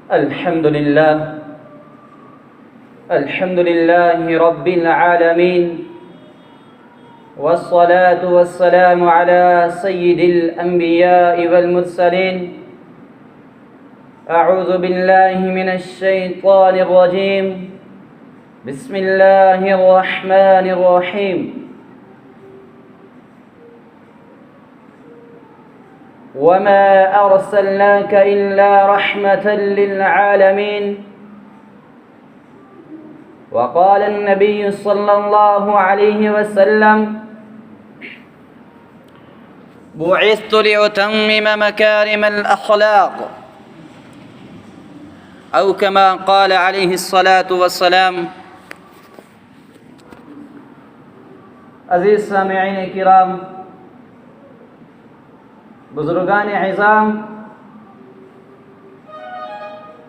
الحمد لله رب العالمين، والصلاة والسلام على سيد الأنبياء والمرسلين. أعوذ بالله من الشيطان الرجيم. بسم الله الرحمن الرحيم. وما أرسلناك إلا رحمة للعالمين. وقال النبي صلى الله عليه وسلم: بعثت لأتمم مكارم الأخلاق، أو كما قال عليه الصلاة والسلام. عزیز سامعین کرام، بزرگان عظام،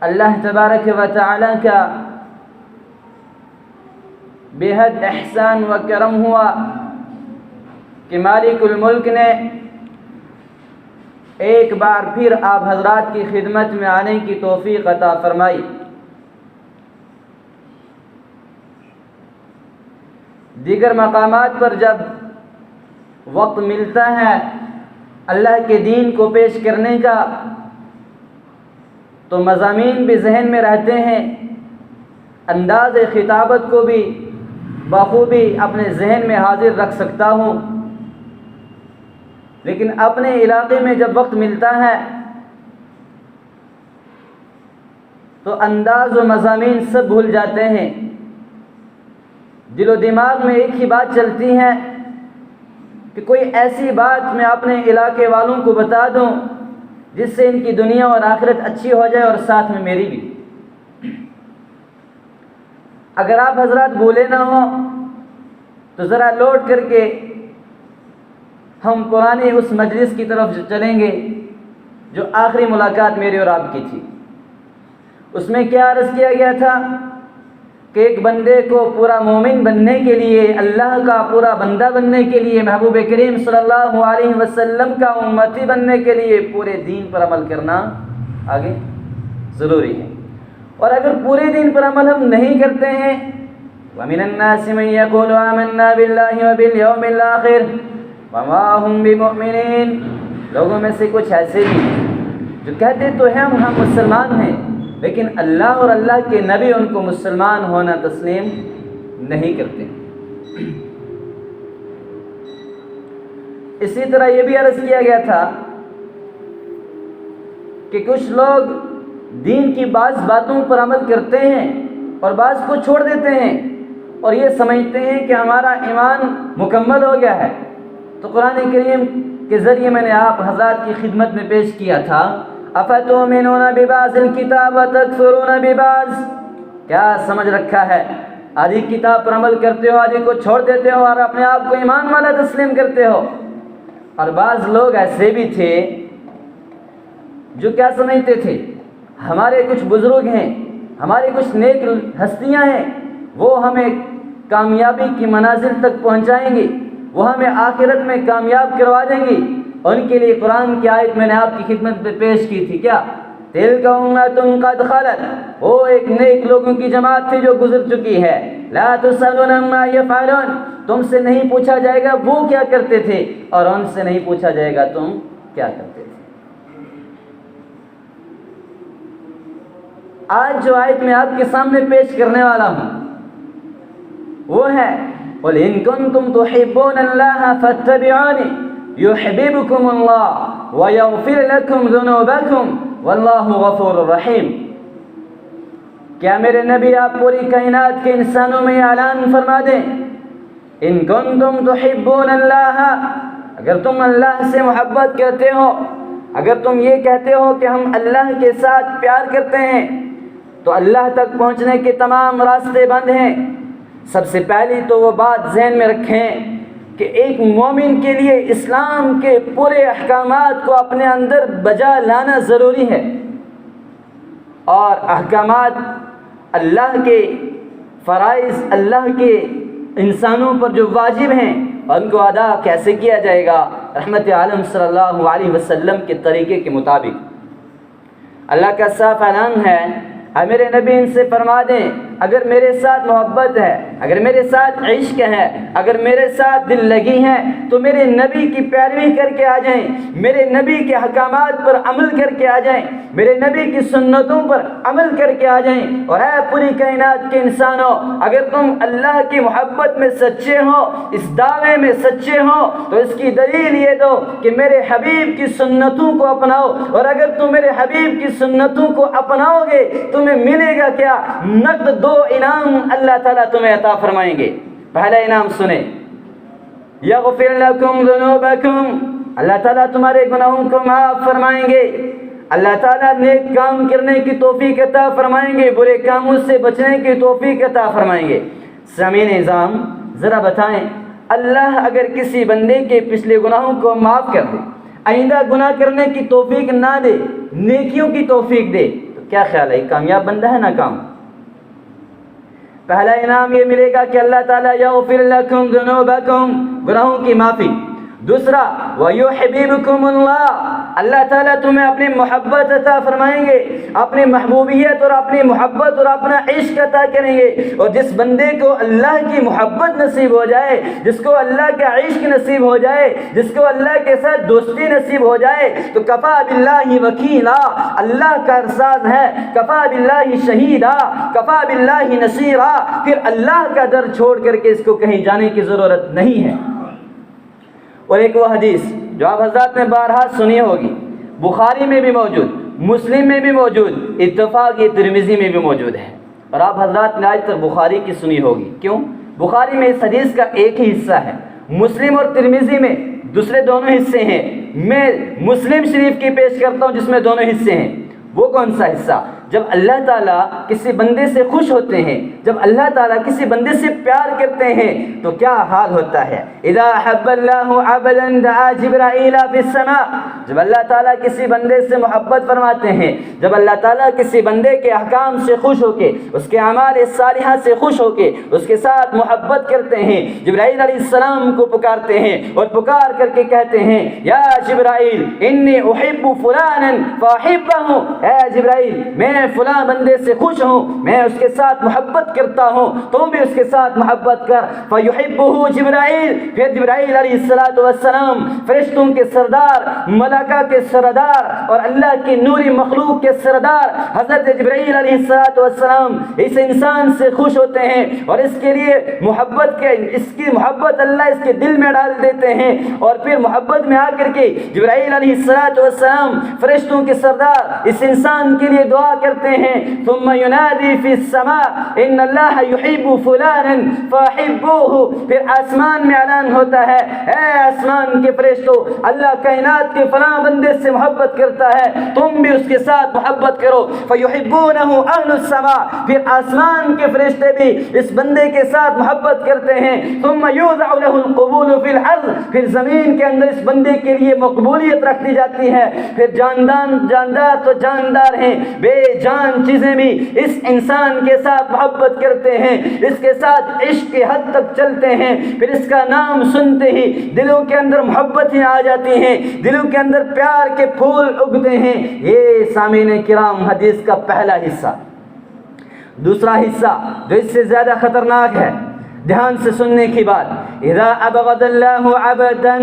اللہ تبارک و تعالی کا بے حد احسان و کرم ہوا کہ مالک الملک نے ایک بار پھر آپ حضرات کی خدمت میں آنے کی توفیق عطا فرمائی. دیگر مقامات پر جب وقت ملتا ہے اللہ کے دین کو پیش کرنے کا تو مضامین بھی ذہن میں رہتے ہیں، انداز خطابت کو بھی بخوبی اپنے ذہن میں حاضر رکھ سکتا ہوں، لیکن اپنے علاقے میں جب وقت ملتا ہے تو انداز و مضامین سب بھول جاتے ہیں. دل و دماغ میں ایک ہی بات چلتی ہے کہ کوئی ایسی بات میں اپنے علاقے والوں کو بتا دوں جس سے ان کی دنیا اور آخرت اچھی ہو جائے اور ساتھ میں میری بھی. اگر آپ حضرات بھولے نہ ہوں تو ذرا لوٹ کر کے ہم پرانی اس مجلس کی طرف چلیں گے جو آخری ملاقات میری اور آپ کی تھی. اس میں کیا عرض کیا گیا تھا کہ ایک بندے کو پورا مومن بننے کے لیے، اللہ کا پورا بندہ بننے کے لیے، محبوب کریم صلی اللہ علیہ وسلم کا امتی بننے کے لیے پورے دین پر عمل کرنا آگے ضروری ہے. اور اگر پورے دین پر عمل ہم نہیں کرتے ہیں، وَمِنَ النَّاسِ مَن يَقُولُ آمَنَّا بِاللَّهِ وَبِالْيَوْمِ الْآخِرِ وَمَا هُمْ بِمُؤْمِنِينَ. لوگوں میں سے کچھ ایسے بھی جو کہتے تو ہیں ہم مسلمان ہیں، لیکن اللہ اور اللہ کے نبی ان کو مسلمان ہونا تسلیم نہیں کرتے. اسی طرح یہ بھی عرض کیا گیا تھا کہ کچھ لوگ دین کی بعض باتوں پر عمل کرتے ہیں اور بعض کو چھوڑ دیتے ہیں اور یہ سمجھتے ہیں کہ ہمارا ایمان مکمل ہو گیا ہے. تو قرآن کریم کے ذریعے میں نے آپ حضرات کی خدمت میں پیش کیا تھا: افتؤمنون ببعض الکتاب وتکفرون ببعض. کیا سمجھ رکھا ہے؟ آدھی کتاب پر عمل کرتے ہو، آدھی کو چھوڑ دیتے ہو اور اپنے آپ کو ایمان والا تسلیم کرتے ہو. اور بعض لوگ ایسے بھی تھے جو کیا سمجھتے تھے، ہمارے کچھ بزرگ ہیں، ہمارے کچھ نیک ہستیاں ہیں، وہ ہمیں کامیابی کی منازل تک پہنچائیں گی، وہ ہمیں آخرت میں کامیاب کروا دیں گی. ان کے لیے قرآن کی آیت میں نے آپ کی خدمت میں پیش کی تھی. کیا؟ تِلْكَ أُمَّةٌ قَدْ خَلَتْ. وہ ایک نیک لوگوں کی جماعت تھی جو گزر چکی ہے. لَا تُسْأَلُونَ عَمَّا يَفْعَلُونَ. تم سے نہیں پوچھا جائے گا وہ کیا کرتے تھے، اور ان سے نہیں پوچھا جائے گا تم کیا کرتے تھے. آج جو آیت میں آپ کے سامنے پیش کرنے والا ہوں وہ ہے: قُلْ إِن كُنتُمْ تُحِبُّونَ اللَّهَ فَاتَّبِعُونِي يُحْبِبْكُمُ اللَّهُ وَيَغْفِرْ لَكُمْ ذُنُوبَكُمْ وَاللَّهُ غَفُورٌ رَحِيمٌ. کیا میرے نبی آپ پوری کائنات کے انسانوں میں اعلان فرما دیں، ان کنتم تحبون اللہ، اگر تم اللہ سے محبت کرتے ہو، اگر تم یہ کہتے ہو کہ ہم اللہ کے ساتھ پیار کرتے ہیں، تو اللہ تک پہنچنے کے تمام راستے بند ہیں. سب سے پہلی تو وہ بات ذہن میں رکھیں کہ ایک مومن کے لیے اسلام کے پورے احکامات کو اپنے اندر بجا لانا ضروری ہے، اور احکامات اللہ کے فرائض، اللہ کے انسانوں پر جو واجب ہیں ان کو ادا کیسے کیا جائے گا؟ رحمت عالم صلی اللہ علیہ وسلم کے طریقے کے مطابق. اللہ کا صاف اعلان ہے، اے میرے نبی ان سے فرما دیں اگر میرے ساتھ محبت ہے، اگر میرے ساتھ عشق ہے، اگر میرے ساتھ دل لگی ہے تو میرے نبی کی پیروی کر کے آ جائیں، میرے نبی کے احکامات پر عمل کر کے آ جائیں، میرے نبی کی سنتوں پر عمل کر کے آ جائیں۔ اور اے پوری کائنات کے انسانوں، اگر تم اللہ کی محبت میں سچے ہو، اس دعوے میں سچے ہو، تو اس کی دلیل یہ دو کہ میرے حبیب کی سنتوں کو اپناؤ، اور اگر تم میرے حبیب کی سنتوں کو اپناؤ گے تمہیں ملے گا کیا؟ نقد 2 انعام اللہ تعالیٰ تمہیں عطا فرمائیں گے۔ پہلا انعام سنیں، یغفر لکم ذنوبکم، اللہ تعالیٰ تمہارے گناہوں کو معاف فرمائیں گے، اللہ تعالیٰ نیک کام کرنے کی توفیق عطا فرمائیں گے، برے کاموں سے بچنے کی توفیق عطا فرمائیں گے۔ سامعین نظام، ذرا بتائیں، اللہ اگر کسی بندے کے پچھلے گناہوں کو معاف کر دے، آئندہ گناہ کرنے کی توفیق نہ دے، نیکیوں کی توفیق دے، تو کیا خیال ہے کامیاب بندہ ہے ناکام؟ پہلا انعام یہ ملے گا کہ اللہ تعالیٰ یغفر لکم ذنوبکم، گناہوں کی معافی۔ دوسرا وَيُحْبِبْكُمُ اللَّهُ، اللہ تعالیٰ تمہیں اپنی محبت عطا فرمائیں گے، اپنی محبوبیت اور اپنی محبت اور اپنا عشق عطا کریں گے۔ اور جس بندے کو اللہ کی محبت نصیب ہو جائے، جس کو اللہ کا عشق نصیب ہو جائے، جس کو اللہ کے ساتھ دوستی نصیب ہو جائے، تو کفا باللہ وکیلا، اللہ کا ارشاد ہے کفا باللہ شہیدا، کفا باللہ نصیرا، پھر اللہ کا در چھوڑ کر کے اس کو کہیں جانے کی ضرورت نہیں ہے۔ اور ایک وہ حدیث جو آپ حضرات نے بارہا سنی ہوگی، بخاری میں بھی موجود، مسلم میں بھی موجود، اتفاق یہ ترمذی میں بھی موجود ہے، اور آپ حضرات نے آج تک بخاری کی سنی ہوگی۔ کیوں؟ بخاری میں اس حدیث کا ایک ہی حصہ ہے، مسلم اور ترمذی میں دوسرے دونوں حصے ہیں۔ میں مسلم شریف کی پیش کرتا ہوں جس میں دونوں حصے ہیں۔ وہ کون سا حصہ؟ جب اللہ تعالیٰ کسی بندے سے خوش ہوتے ہیں، جب اللہ تعالیٰ کسی بندے سے پیار کرتے ہیں تو کیا حال ہوتا ہے؟ اذا احب اللہ عبدا دعا جبرائیل فی السماء، جب اللہ تعالیٰ کسی بندے سے محبت فرماتے ہیں، جب اللہ تعالیٰ کسی بندے کے احکام سے خوش ہو کے، اس کے اعمال صالحہ سے خوش ہو کے اس کے ساتھ محبت کرتے ہیں، جبرائیل علیہ السلام کو پکارتے ہیں اور پکار کر کے کہتے ہیں یا جبرائیل انی احب فلانا فاحبہ، اے جبرائیل میں فلاں بندے سے خوش ہوں، میں اس کے ساتھ محبت کرتا ہوں، تو بھی اس کے ساتھ محبت کر۔ فیحبہ جبرائیل، پھر جبرائیل علیہ السلام فرشتوں کے سردار، ملائکہ کے سردار اور اللہ کی نوری مخلوق کے سردار حضرت جبرائیل علیہ السلام اس انسان سے خوش ہوتے ہیں اور اس کے لیے اس کی محبت اللہ اس کے دل میں ڈال دیتے ہیں، اور پھر محبت میں آ کر کے جبرائیل علیہ السلام فرشتوں کے سردار اس انسان کے لیے دعا کرتے ہیں، ثم ینادی فی السماء ان اللہ یحب فلانا فاحبوہ، پھر آسمان میں اعلان ہوتا ہے اے آسمان کے فرشتوں، اللہ کائنات کے فلاں بندے سے محبت کرتا ہے، تم بھی اس کے ساتھ محبت کرو۔ فیحبونہ اہل السماء، پھر آسمان کے فرشتے بھی اس بندے کے ساتھ محبت کرتے ہیں۔ ثم یوضع له القبول فی الارض، پھر زمین کے اندر اس بندے کے لیے مقبولیت رکھ دی جاتی ہے، پھر جاندار تو جاندار ہیں، بے جان چیزیں بھی اس انسان کے ساتھ محبت کرتے ہیں، اس کے ساتھ عشق کی حد تک چلتے ہیں، پھر اس کا نام سنتے ہی دلوں کے اندر محبتیں آ جاتی ہیں، دلوں کے اندر پیار کے پھول اگتے ہیں۔ یہ سامعین کرام حدیث کا پہلا حصہ۔ دوسرا حصہ جو اس سے زیادہ خطرناک ہے، دھیان سے سننے کی بات، اذا ابغض اللہ عبدا،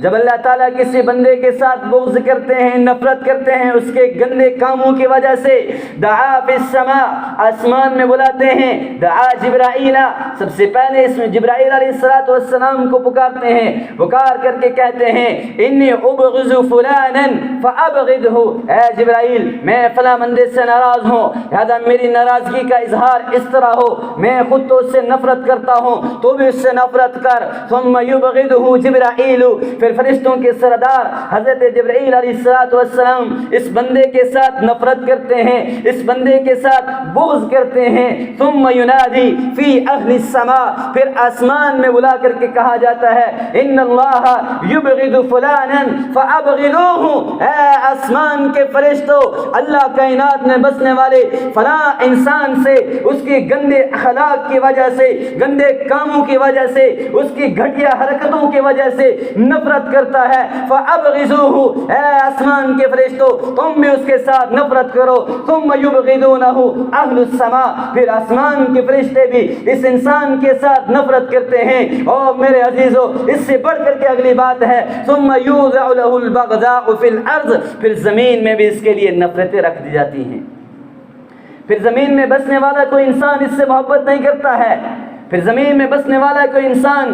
جب اللہ تعالیٰ کسی بندے کے ساتھ بغض کرتے ہیں، نفرت کرتے ہیں اس کے گندے کاموں کی وجہ سے، دعا فی السماء، آسمان میں بلاتے ہیں، دعا جبرائیل، سب سے پہلے اس میں جبرائیل علیہ السلام کو پکارتے ہیں، پکار کر کے کہتے ہیں انی ابغض فلانا فابغضہ، اے جبرائیل میں فلاں بندے سے ناراض ہوں، لہذا میری ناراضگی کا اظہار اس طرح ہو، میں خود تو اس سے نفرت کرتا ہوں، تو بھی اس سے نفرت کر۔ ثم یبغضہ جبرائیل، پھر فرشتوں کے سردار حضرت جبرائیل علیہ السلام اس بندے کے ساتھ نفرت کرتے ہیں، اس بندے کے ساتھ بغض کرتے ہیں۔ ثم ینادی فی اہل السماء، پھر آسمان میں بلا کر کے کہا جاتا ہے ان اللہ یبغض فلانا فابغضوہ، اے آسمان کے فرشتوں، اللہ کائنات میں بسنے والے فلاں انسان سے اس کی گندے اخلاق کی وجہ سے، گندے کاموں کی وجہ سے، اس کی گھٹیا حرکتوں کی وجہ سے نفرت نفرت کرتا ہے فَأَبْغِضُوهُ، اے آسمان کے فرشتوں تم بھی اس کے ساتھ نفرت کرو. ثُمَّ يُبْغِضُونَهُ أَهْلُ السَّمَاءِ، پھر آسمان کے فرشتے بھی اس انسان کے ساتھ نفرت کرتے ہیں. اور میرے عزیزو اس سے بڑھ کر کے اگلی بات ہے ثُمَّ يُوضَعُ لَهُ الْبَغْضَاءُ فِي الْأَرْضِ، پھر زمین میں بھی اس کے لیے نفرتیں رکھ دی جاتی ہیں. پھر زمین میں بسنے والا کوئی انسان اس سے محبت نہیں کرتا ہے. پھر زمین میں بسنے والا کوئی انسان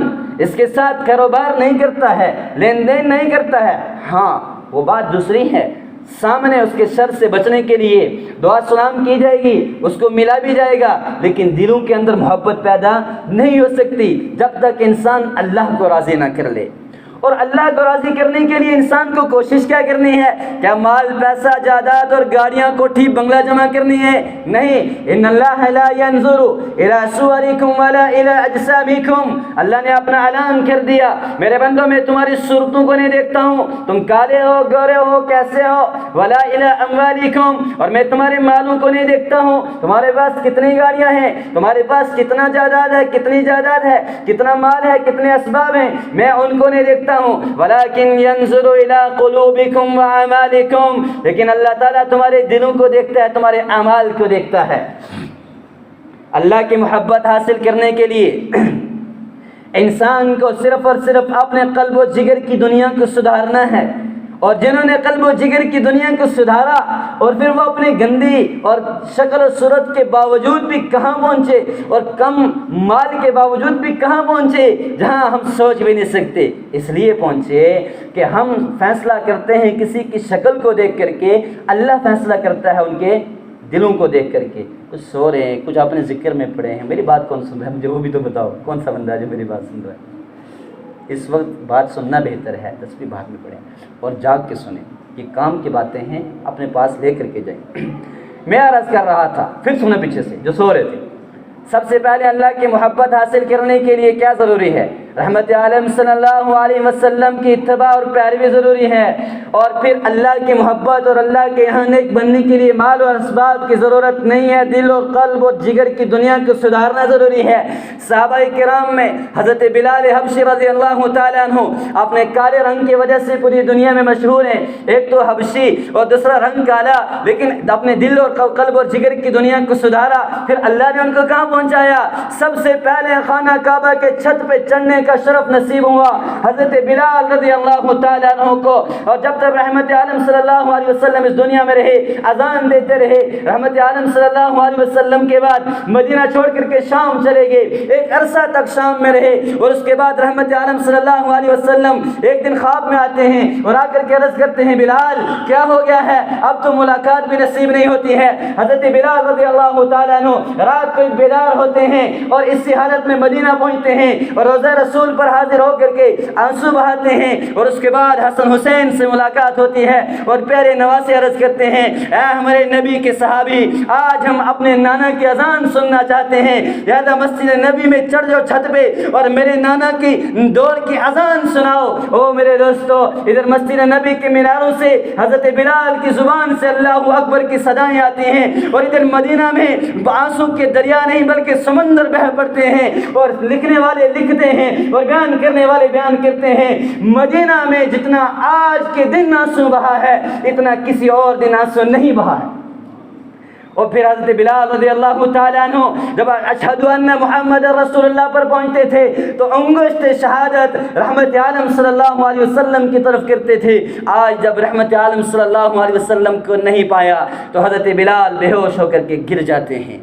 اس کے ساتھ کاروبار نہیں کرتا ہے، لین دین نہیں کرتا ہے. ہاں وہ بات دوسری ہے، سامنے اس کے شر سے بچنے کے لیے دعا سلام کی جائے گی، اس کو ملا بھی جائے گا، لیکن دلوں کے اندر محبت پیدا نہیں ہو سکتی جب تک انسان اللہ کو راضی نہ کر لے. اور اللہ کو راضی کرنے کے لیے انسان کو کوشش کیا کرنی ہے؟ کیا مال پیسہ جائیداد اور گاڑیاں کوٹھی بنگلہ جمع کرنی ہے؟ نہیں. ان اللہ لا ينظر الى صوركم ولا الى اجسامكم، اللہ نے اپنا اعلان کر دیا میرے بندوں میں تمہاری صورتوں کو نہیں دیکھتا ہوں، تم کالے ہو گورے ہو کیسے ہو، ولا الى اموالكم، اور میں تمہارے مالوں کو نہیں دیکھتا ہوں تمہارے پاس کتنی گاڑیاں ہیں، تمہارے پاس کتنا جائیداد ہے، کتنی جائیداد ہے، کتنا مال ہے، کتنے اسباب ہیں، میں ان کو نہیں دیکھتا ہوں. ولیکن ینظر الی قلوبکم واعمالکم، لیکن اللہ تعالیٰ تمہارے دلوں کو دیکھتا ہے، تمہارے اعمال کو دیکھتا ہے. اللہ کی محبت حاصل کرنے کے لیے انسان کو صرف اور صرف اپنے قلب و جگر کی دنیا کو سدھارنا ہے. اور جنہوں نے قلب و جگر کی دنیا کو سدھارا اور پھر وہ اپنی گندی اور شکل و صورت کے باوجود بھی کہاں پہنچے، اور کم مال کے باوجود بھی کہاں پہنچے جہاں ہم سوچ بھی نہیں سکتے. اس لیے پہنچے کہ ہم فیصلہ کرتے ہیں کسی کی شکل کو دیکھ کر کے، اللہ فیصلہ کرتا ہے ان کے دلوں کو دیکھ کر کے. کچھ سو رہے ہیں، کچھ اپنے ذکر میں پڑے ہیں، میری بات کون سن رہا ہے؟ مجھے وہ بھی تو بتاؤ، کون سا بندہ ہے جو میری بات سن رہا ہے؟ اس وقت بات سننا بہتر ہے، تسبیح بعد میں پڑھیں اور جاگ کے سنیں. یہ کام کی باتیں ہیں، اپنے پاس لے کر کے جائیں. میں عرض کر رہا تھا، پھر سنیں پیچھے سے جو سو رہے تھے. سب سے پہلے اللہ کی محبت حاصل کرنے کے لیے کیا ضروری ہے؟ رحمت عالم صلی اللہ علیہ وسلم کی اتباع اور پیروی ضروری ہے. اور پھر اللہ کی محبت اور اللہ کے یہاں نیک بننے کے لیے مال اور اسباب کی ضرورت نہیں ہے، دل اور قلب اور جگر کی دنیا کو سدھارنا ضروری ہے. صحابہ کرام میں حضرت بلال حبشی رضی اللہ تعالیٰ عنہ اپنے کالے رنگ کی وجہ سے پوری دنیا میں مشہور ہیں. ایک تو حبشی اور دوسرا رنگ کالا، لیکن اپنے دل اور قلب اور جگر کی دنیا کو سدھارا. پھر اللہ نے ان کو کہاں پہنچایا؟ سب سے پہلے خانہ کعبہ کے چھت پہ چڑھنے کا شرف نصیب ہوا حضرت بلال رضی اللہ تعالیٰ عنہ کو. اور جب تک رحمت عالم صلی اللہ علیہ وسلم اس دنیا میں رہے، اذان دیتے رہے. رحمت عالم صلی اللہ علیہ وسلم کے بعد مدینہ چھوڑ کر کے شام چلے گئے، ایک عرصہ تک شام میں رہے. اور اس کے بعد رحمت عالم صلی اللہ علیہ وسلم ایک دن خواب میں آتے ہیں اور آ کر کے عرض کرتے ہیں بلال کیا ہو گیا ہے، اب تو ملاقات بھی نصیب نہیں ہوتی ہے. حضرت بلال رضی اللہ تعالیٰ عنہ رات کو بیدار ہوتے ہیں اور اسی حالت میں مدینہ پہنچتے ہیں اور روضہ رسول پر حاضر ہو کر کے آنسو بہاتے ہیں. اور اس کے بعد حسن حسین سے ملاقات ہوتی ہے اور پیارے نواز سے عرض کرتے ہیں اے ہمارے نبی کے صحابی، آج ہم اپنے نانا کی اذان سننا چاہتے ہیں، لہذا مسجد نبی میں چڑھ جاؤ چھت پہ اور میرے نانا کی دور کی اذان سناؤ. او میرے دوستو، ادھر مسجد نبی کے میناروں سے حضرت بلال کی زبان سے اللہ اکبر کی صدائیں آتی ہیں، اور ادھر مدینہ میں آنسو کے دریا نہیں بلکہ سمندر بہہ پڑتے ہیں. اور لکھنے والے لکھتے ہیں اور بیان کرنے والے بیان کرتے ہیں مدینہ میں جتنا آج کے دن آنسو بہا ہے اتنا کسی اور دن آنسو نہیں بہا ہے. اور پھر حضرت بلال رضی اللہ تعالیٰ عنہ جب اشہد ان محمد رسول اللہ پر پہنچتے تھے تو انگشت شہادت رحمت عالم صلی اللہ علیہ وسلم کی طرف کرتے تھے. آج جب رحمت عالم صلی اللہ علیہ وسلم کو نہیں پایا تو حضرت بلال بے ہوش ہو کر کے گر جاتے ہیں.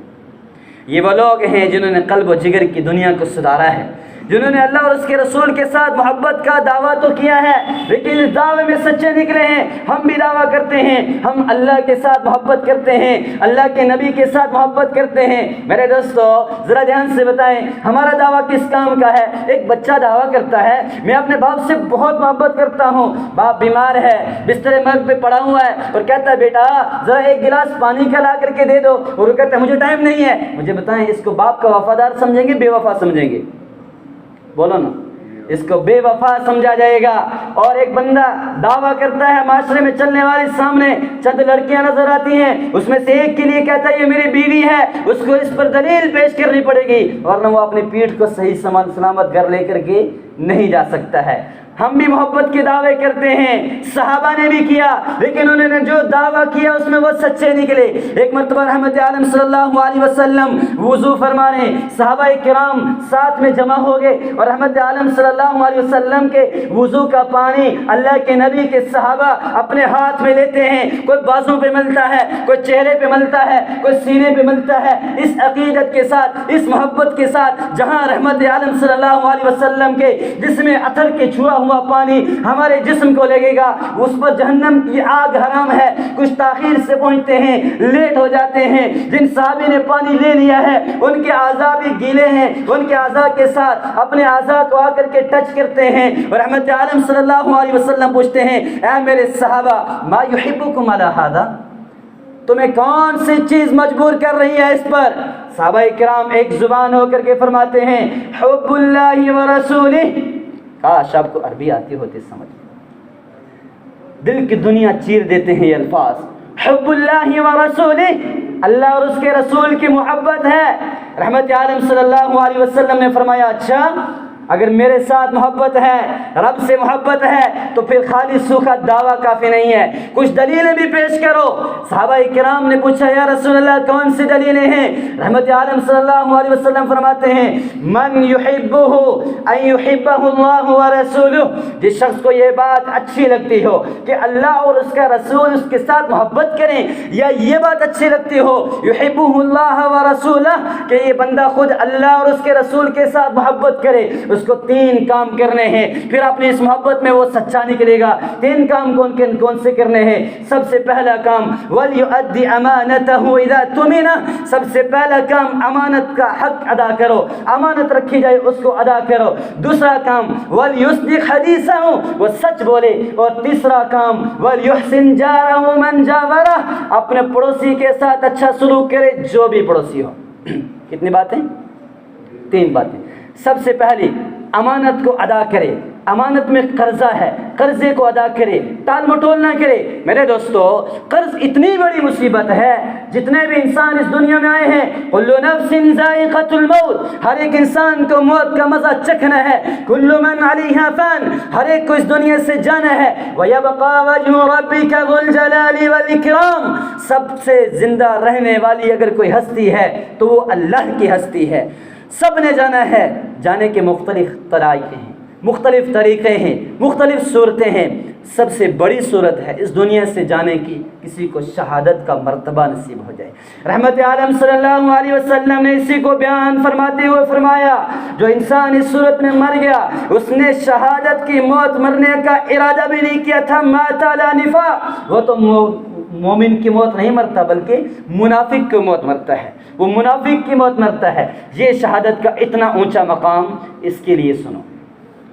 یہ وہ لوگ ہیں جنہوں نے قلب و جگر کی دنیا کو سدھارا ہے، جنہوں نے اللہ اور اس کے رسول کے ساتھ محبت کا دعویٰ تو کیا ہے لیکن اس دعوے میں سچے نکلے ہیں. ہم بھی دعویٰ کرتے ہیں، ہم اللہ کے ساتھ محبت کرتے ہیں، اللہ کے نبی کے ساتھ محبت کرتے ہیں. میرے دوستو ذرا دھیان سے بتائیں ہمارا دعویٰ کس کام کا ہے؟ ایک بچہ دعویٰ کرتا ہے میں اپنے باپ سے بہت محبت کرتا ہوں، باپ بیمار ہے، بستر مرگ پہ پڑا ہوا ہے اور کہتا ہے بیٹا ذرا ایک گلاس پانی کا لا کر کے دے دو، اور وہ کہتا ہے مجھے ٹائم نہیں ہے. مجھے بتائیں اس کو باپ کا وفادار سمجھیں گے بے وفا سمجھیں گے؟ بولو نا، اس کو بے وفا سمجھا جائے گا. اور ایک بندہ دعویٰ کرتا ہے معاشرے میں چلنے والے سامنے چند لڑکیاں نظر آتی ہیں، اس میں سے ایک کے لیے کہتا ہے یہ میری بیوی ہے، اس کو اس پر دلیل پیش کرنی پڑے گی ورنہ وہ اپنی پیٹھ کو صحیح سلامت گھر لے کر کے نہیں جا سکتا ہے. ہم بھی محبت کے دعوے کرتے ہیں، صحابہ نے بھی کیا، لیکن انہوں نے جو دعویٰ کیا اس میں وہ سچے نکلے۔ ایک مرتبہ رحمت عالم صلی اللہ علیہ وسلم وضو فرما رہے ہیں، صحابہ کرام ساتھ میں جمع ہو گئے اور رحمت عالم صلی اللہ علیہ وسلم کے وضو کا پانی اللہ کے نبی کے صحابہ اپنے ہاتھ میں لیتے ہیں، کوئی بازوں پہ ملتا ہے، کوئی چہرے پہ ملتا ہے، کوئی سینے پہ ملتا ہے، اس عقیدت کے ساتھ، اس محبت کے ساتھ، جہاں رحمت عالم صلی اللہ علیہ وسلم کے جس میں عطر کے چھوا ہوا پانی ہمارے جسم کو لگے گا اس پر جہنم کی آگ حرام ہے۔ کچھ تاخیر سے پہنچتے ہیں، لیٹ ہو جاتے ہیں، جن صحابی نے پانی لے لیا ہے ان کے اعضاء بھی گیلے ہیں، ان کے اعضاء کے ساتھ اپنے اعضاء کو آ کر کے ٹچ کرتے ہیں اور رحمت عالم صلی اللہ علیہ وسلم پوچھتے ہیں، اے میرے صحابہ ما یحبکم علی ھذا، تمہیں کون سی چیز مجبور کر رہی ہے اس پر؟ صحابہ کرام ایک زبان ہو کر کے فرماتے ہیں حب اللہ ورسولہ۔ کاش آپ کو عربی آتی ہوتی سمجھ، دل کی دنیا چیر دیتے ہیں یہ الفاظ، حب اللہ ورسولہ، اللہ اور اس کے رسول کی محبت ہے۔ رحمت عالم صلی اللہ علیہ وسلم نے فرمایا اچھا اگر میرے ساتھ محبت ہے، رب سے محبت ہے، تو پھر خالی سوکھا دعویٰ کافی نہیں ہے، کچھ دلیلیں بھی پیش کرو۔ صحابہ کرام نے پوچھا یا رسول اللہ کون سی دلیلیں ہیں؟ رحمت عالم صلی اللہ علیہ وسلم فرماتے ہیں من یحبہ ان یحبہ اللہ ورسولہ، جس شخص کو یہ بات اچھی لگتی ہو کہ اللہ اور اس کا رسول اس کے ساتھ محبت کریں، یا یہ بات اچھی لگتی ہو یحبہ اللہ ورسولہ کہ یہ بندہ خود اللہ اور اس کے رسول کے ساتھ محبت کرے، اس کو تین کام کرنے ہیں، پھر اپنی اس محبت میں وہ سچا نکلے گا۔ تین کام کون سے کرنے ہیں؟ سب سے پہلا کام وَلْيُؤَدِّ أَمَانَتَهُ إِذَا تُمِنَ، سب سے پہلا کام امانت کا حق ادا کرو، امانت رکھی جائے اس کو ادا کرو۔ دوسرا کام وَلْيُصْدِقْ حَدِيثَهُ، وہ سچ بولے۔ اور تیسرا کام وَلْيُحْسِنْ جَارَهُ مَنْ جَاوَرَهُ، اپنے پڑوسی کے ساتھ اچھا سلوک کرے جو بھی پڑوسی ہو۔ کتنی باتیں؟ تین باتیں۔ سب سے پہلی امانت کو ادا کرے، امانت میں قرضہ ہے، قرضے کو ادا کرے، ٹال مٹول نہ کرے۔ میرے دوستو قرض اتنی بڑی مصیبت ہے، جتنے بھی انسان اس دنیا میں آئے ہیں کل نفس ذائقۃ الموت، ہر ایک انسان کو موت کا مزہ چکھنا ہے، کل من علیہا فان، ہر ایک کو اس دنیا سے جانا ہے، وَيَبْقَى وَجْهُ رَبِّكَ ذُو الْجَلَالِ وَالْإِكْرَامِ، سب سے زندہ رہنے والی اگر کوئی ہستی ہے تو وہ اللہ کی ہستی ہے۔ سب نے جانا ہے، جانے کے مختلف طریقے ہیں، مختلف طریقے ہیں، مختلف صورتیں ہیں۔ سب سے بڑی صورت ہے اس دنیا سے جانے کی کسی کو شہادت کا مرتبہ نصیب ہو جائے۔ رحمت عالم صلی اللہ علیہ وسلم نے اسی کو بیان فرماتے ہوئے فرمایا جو انسان اس صورت میں مر گیا اس نے شہادت کی موت مرنے کا ارادہ بھی نہیں کیا تھا، مات علی نفاق، وہ تو مومن کی موت نہیں مرتا بلکہ منافق کی موت مرتا ہے، وہ منافق کی موت مرتا ہے۔ یہ شہادت کا اتنا اونچا مقام، اس کے لیے سنو۔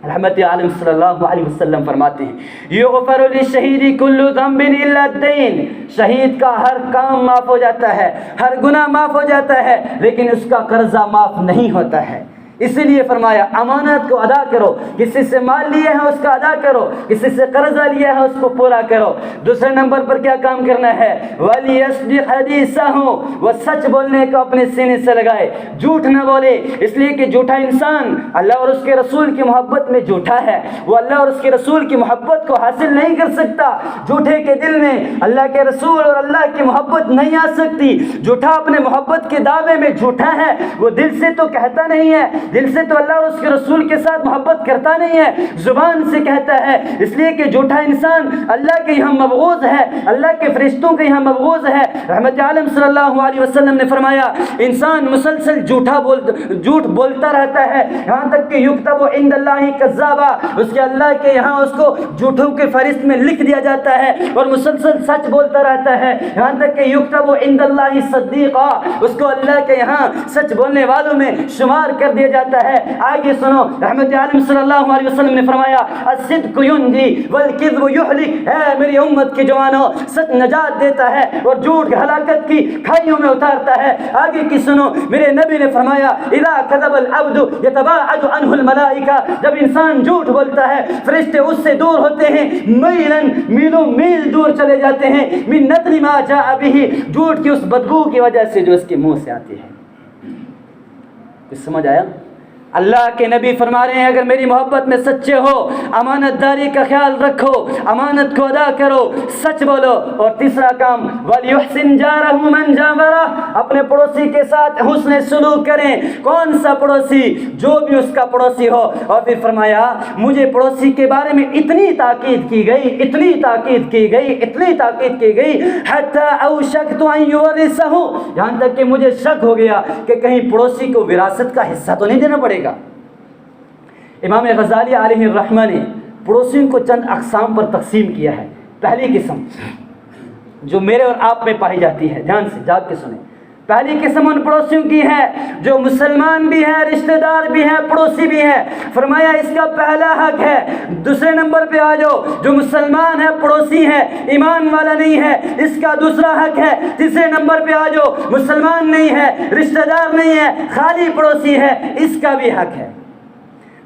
رحمت عالم صلی اللہ علیہ وسلم فرماتے ہیں یغفر للشہید کل ذنب الا الدین، شہید کا ہر کام معاف ہو جاتا ہے، ہر گناہ معاف ہو جاتا ہے، لیکن اس کا قرضہ معاف نہیں ہوتا ہے۔ اسی لیے فرمایا امانت کو ادا کرو، کسی سے مال لیا ہے اس کا ادا کرو، کسی سے قرضہ لیا ہے اس کو پورا کرو۔ دوسرے نمبر پر کیا کام کرنا ہے؟ وَلْيَصْدِقْ حَدِيثَهُ، وہ سچ بولنے کو اپنے سینے سے لگائے، جھوٹ نہ بولے، اس لیے کہ جھوٹا انسان اللہ اور اس کے رسول کی محبت میں جھوٹا ہے، وہ اللہ اور اس کے رسول کی محبت کو حاصل نہیں کر سکتا۔ جھوٹے کے دل میں اللہ کے رسول اور اللہ کی محبت نہیں آ سکتی۔ جھوٹا اپنے محبت کے دعوے میں جھوٹا ہے، وہ دل سے تو کہتا نہیں ہے، دل سے تو اللہ اور اس کے رسول کے ساتھ محبت کرتا نہیں ہے، زبان سے کہتا ہے، اس لیے کہ جھوٹا انسان اللہ کے یہاں مبغوض ہے، اللہ کے فرشتوں کے یہاں مبغوض ہے۔ رحمت عالم صلی اللہ علیہ وسلم نے فرمایا انسان مسلسل جھوٹ بولتا رہتا ہے یہاں تک کہ یکتب عند اللہ کذابا، اس کے اللہ کے یہاں اس کو جھوٹوں کے فہرست میں لکھ دیا جاتا ہے، اور مسلسل سچ بولتا رہتا ہے یہاں تک کہ یکتب عند اللہ صدیقا، اس کو اللہ کے یہاں سچ بولنے والوں میں شمار کر دیا جاتا ہے۔ آئیے سنو، رحمت عالم صلی اللہ علیہ وسلم نے فرمایا الصدق ینجی والکذب یہلک، اے میری امت کے جوانوں سچ نجات دیتا ہے اور جھوٹ ہلاکت کی کھائیوں میں اتارتا ہے۔ آگے کی سنو، میرے نبی نے فرمایا اذا کذب العبد یتباعد عنہ الملائکہ، جب انسان جھوٹ بولتا ہے فرشتے اس سے دور ہوتے ہیں، میلاً میلوں میل دور چلے جاتے ہیں، من نتن ما جاء به، جھوٹ کی اس بدبو کی وجہ سے جو اس کے منہ سے آتی ہے۔ کچھ سمجھ آیا؟ اللہ کے نبی فرما رہے ہیں اگر میری محبت میں سچے ہو امانت داری کا خیال رکھو، امانت کو ادا کرو، سچ بولو۔ اور تیسرا کام وَلْيُحْسِنْ جَارَهُ مَنْ جَاوَرَهُ، اپنے پڑوسی کے ساتھ حسن سلوک کریں۔ کون سا پڑوسی؟ جو بھی اس کا پڑوسی ہو۔ اور پھر فرمایا مجھے پڑوسی کے بارے میں اتنی تاکید کی گئی، اتنی تاکید کی گئی، اتنی تاکید کی گئی حَتَّى أَوْشَكْتُ أَنْ يُوَرِّثَهُ، یہاں تک کہ مجھے شک ہو گیا کہ کہیں پڑوسی کو وراثت کا حصہ تو نہیں دینا پڑے گا۔ امام غزالی علیہ الرحمہ نے پڑوسیوں کو چند اقسام پر تقسیم کیا ہے۔ پہلی قسم جو میرے اور آپ میں پائی جاتی ہے، دھیان سے جاگ کے سنیں، پہلی قسم ان پڑوسیوں کی ہے جو مسلمان بھی ہے، رشتہ دار بھی ہے، پڑوسی بھی ہے۔ فرمایا اس کا پہلا حق ہے۔ دوسرے نمبر پہ آ جاؤ، جو مسلمان ہے، پڑوسی ہے، ایمان والا نہیں ہے، اس کا دوسرا حق ہے۔ تیسرے نمبر پہ آ جاؤ، مسلمان نہیں ہے، رشتہ دار نہیں ہے، خالی پڑوسی ہے، اس کا بھی حق ہے۔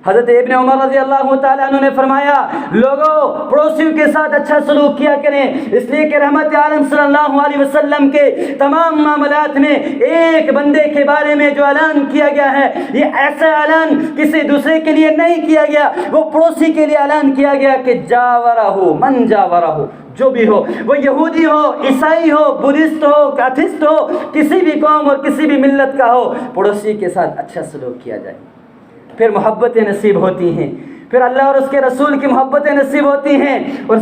حضرت ابن عمر رضی اللہ تعالیٰ عنہ نے فرمایا لوگوں پڑوسیوں کے ساتھ اچھا سلوک کیا کریں، اس لیے کہ رحمت عالم صلی اللہ علیہ وسلم کے تمام معاملات میں ایک بندے کے بارے میں جو اعلان کیا گیا ہے، یہ ایسا اعلان کسی دوسرے کے لیے نہیں کیا گیا، وہ پڑوسی کے لیے اعلان کیا گیا کہ جاورہ من جاورہ، جو بھی ہو، وہ یہودی ہو، عیسائی ہو، بدھسٹ ہو، کیتھسٹ ہو، کسی بھی قوم اور کسی بھی ملت کا ہو، پڑوسی کے ساتھ اچھا سلوک کیا جائے۔ پھر محبتیں نصیب ہوتی ہیں، پھر اللہ اور اس کے رسول کی محبتیں نصیب ہوتی ہیں، اور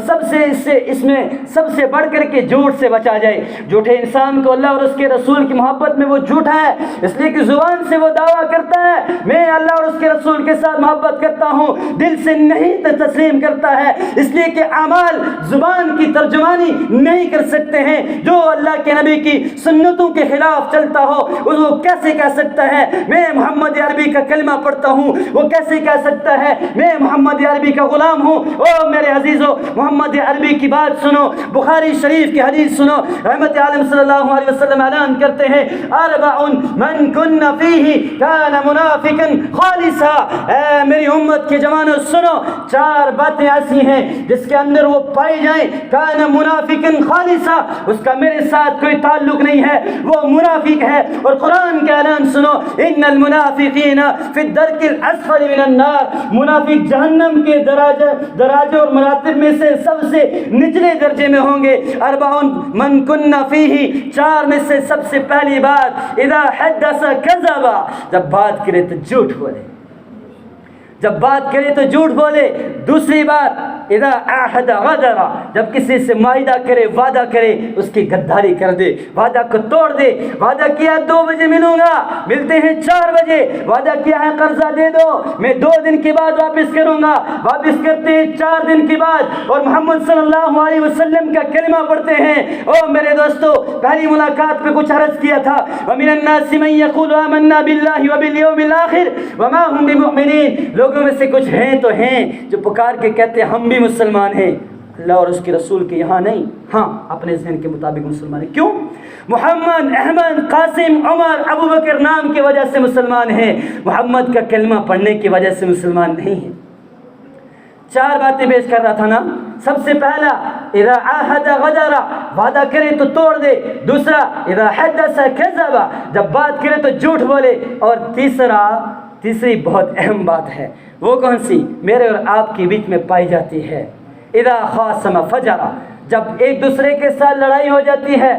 اس میں سب سے بڑھ کر کے جھوٹ سے بچا جائے۔ جھوٹے انسان کو اللہ اور اس کے رسول کی محبت میں وہ جھوٹا ہے، اس لیے کہ زبان سے وہ دعویٰ کرتا ہے میں اللہ اور اس کے رسول کے ساتھ محبت کرتا ہوں، دل سے نہیں تسلیم کرتا ہے، اس لیے کہ اعمال زبان کی ترجمانی نہیں کر سکتے ہیں۔ جو اللہ کے نبی کی سنتوں کے خلاف چلتا ہو وہ کیسے کہہ سکتا ہے میں محمد عربی کا کلمہ پڑھتا ہوں، وہ کیسے کہہ سکتا ہے میں محمد عربی کا غلام ہوں۔ او میرے عزیزو، محمد عربی کی بات سنو، بخاری شریف کی حدیث سنو۔ رحمت عالم صلی اللہ علیہ وسلم اعلان کرتے ہیں اربع من کن فیہ کان منافقا خالصا، اے میری امت کے جوانو سنو، چار باتیں ایسی ہیں جس کے اندر وہ پائی جائیں کان منافقا خالصا، اس کا میرے ساتھ کوئی تعلق نہیں ہے، وہ منافق ہے۔ اور قرآن کا اعلان سنو ان المنافقین فی الدرک الاسفل من النار، منافق جہنم کے دراجوں اور مراتب میں سے سب سے نچلے درجے میں ہوں گے۔ اربع من کن فیہ، چار میں سے سب سے پہلی بات اذا حدث کذب، جب بات کرے تو جھوٹ بولے، جب بات کرے تو جھوٹ بولے۔ دوسری بات اذا عاہد غدر، جب کسی سے معاہدہ کرے، وعدہ کرے، اس کی غداری کر دے، وعدہ کو توڑ دے۔ وعدہ کیا ہے 2 بجے ملوں گا، ملتے ہیں 4 بجے۔ وعدہ کیا ہے قرضہ دے دو، میں 2 دن کے بعد واپس کروں گا، واپس کرتے ہیں 4 دن کے بعد، اور محمد صلی اللہ علیہ وسلم کا کلمہ پڑھتے ہیں۔ او میرے دوستو، پہلی ملاقات پہ کچھ عرض کیا تھا وَمِنَ النَّاسِ مَن يَقُولُ آمَنَّا بِاللَّهِ وَبِالْيَوْمِ الْآخِرِ وَمَا هُمْ بِمُؤْمِنِينَ، لوگوں میں سے کچھ ہیں تو ہیں جو پکار کے کہتے ہیں ہم بھی مسلمان ہیں، اللہ اور اس کے رسول کے یہاں نہیں، ہاں اپنے ذہن کے مطابق مسلمان ہیں۔ کیوں؟ محمد، احمد، قاسم، عمر، ابو بکر نام کی وجہ سے مسلمان ہیں، محمد کا کلمہ پڑھنے کی وجہ سے مسلمان نہیں ہیں۔ 4 باتیں پیش کر رہا تھا نا۔ سب سے پہلا اذا عاہد غدر، وعدہ کرے تو توڑ دے۔ دوسرا اذا حدث کذب، جب بات کرے تو جھوٹ بولے۔ اور تیسری بہت اہم بات ہے، وہ کون سی؟ میرے اور آپ کے بیچ میں پائی جاتی ہے اذا خاصم فجر، جب ایک دوسرے کے ساتھ لڑائی ہو جاتی ہے،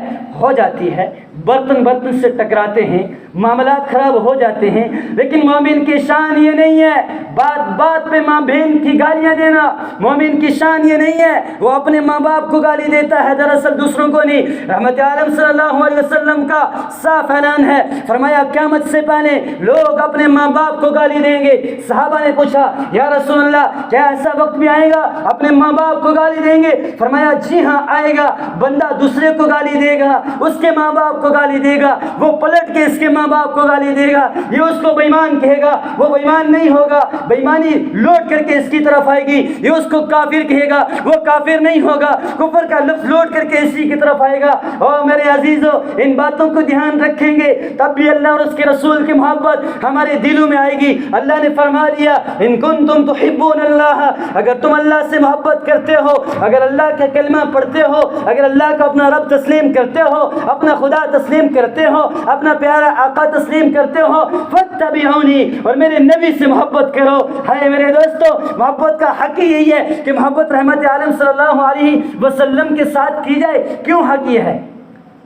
برتن سے ٹکراتے ہیں، معاملات خراب ہو جاتے ہیں، لیکن مومن کی شان یہ نہیں ہے بات پہ ماں بہن کی گالیاں دینا۔ مومن کی شان یہ نہیں ہے وہ اپنے ماں باپ کو گالی دیتا ہے، دراصل دوسروں کو نہیں۔ رحمت عالم صلی اللہ علیہ وسلم کا صاف اعلان ہے، فرمایا قیامت سے پہلے لوگ اپنے ماں باپ کو گالی دیں گے۔ صحابہ نے پوچھا یا رسول اللہ کیا ایسا وقت بھی آئے گا اپنے ماں باپ کو گالی دیں گے؟ فرمایا جی ہاں آئے گا، بندہ دوسرے کو گالی دے گا، اس کے ماں باپ کو گالی دے گا، وہ پلٹ کے اس کے ماں باپ کو گالی دے گا، یہ اس کو بے ایمان کہے گا، وہ بے ایمان نہیں ہوگا، بے ایمانی لوٹ کر کے اس کی طرف آئے گی، یہ اس کو کافر کہے گا، وہ کافر نہیں ہوگا، کفر کا لفظ لوٹ کر کے اسی کی طرف آئے گا۔ اور میرے عزیزو، ان باتوں کو دھیان رکھیں گے تب بھی اللہ اور اس کے رسول کی محبت ہمارے دلوں میں آئے گی۔ اللہ نے فرما دیا ان کنتم تحبون اللہ، اگر تم اللہ سے محبت کرتے ہو، اگر اللہ کا کلمہ پڑھتے ہو، اگر اللہ کو اپنا رب تسلیم کرتے ہو، اپنا خدا تسلیم کرتے ہو، اپنا پیارا آقا تسلیم کرتے ہو فاتبعونی، اور میرے نبی سے محبت کرو۔ ہے میرے دوستو، محبت کا حق ہی یہی ہے کہ محبت رحمت عالم صلی اللہ علیہ وسلم کے ساتھ کی جائے۔ کیوں حق یہ ہے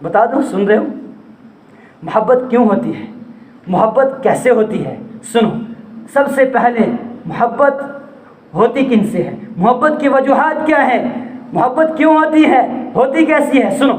بتا دوں؟ سن رہے ہو؟ محبت کیوں ہوتی ہے، محبت کیسے ہوتی ہے؟ سنو، سب سے پہلے محبت ہوتی کن سے ہے، محبت کی وجوہات کیا ہے، محبت کیوں ہوتی ہے، ہوتی کیسی ہے؟ سنو،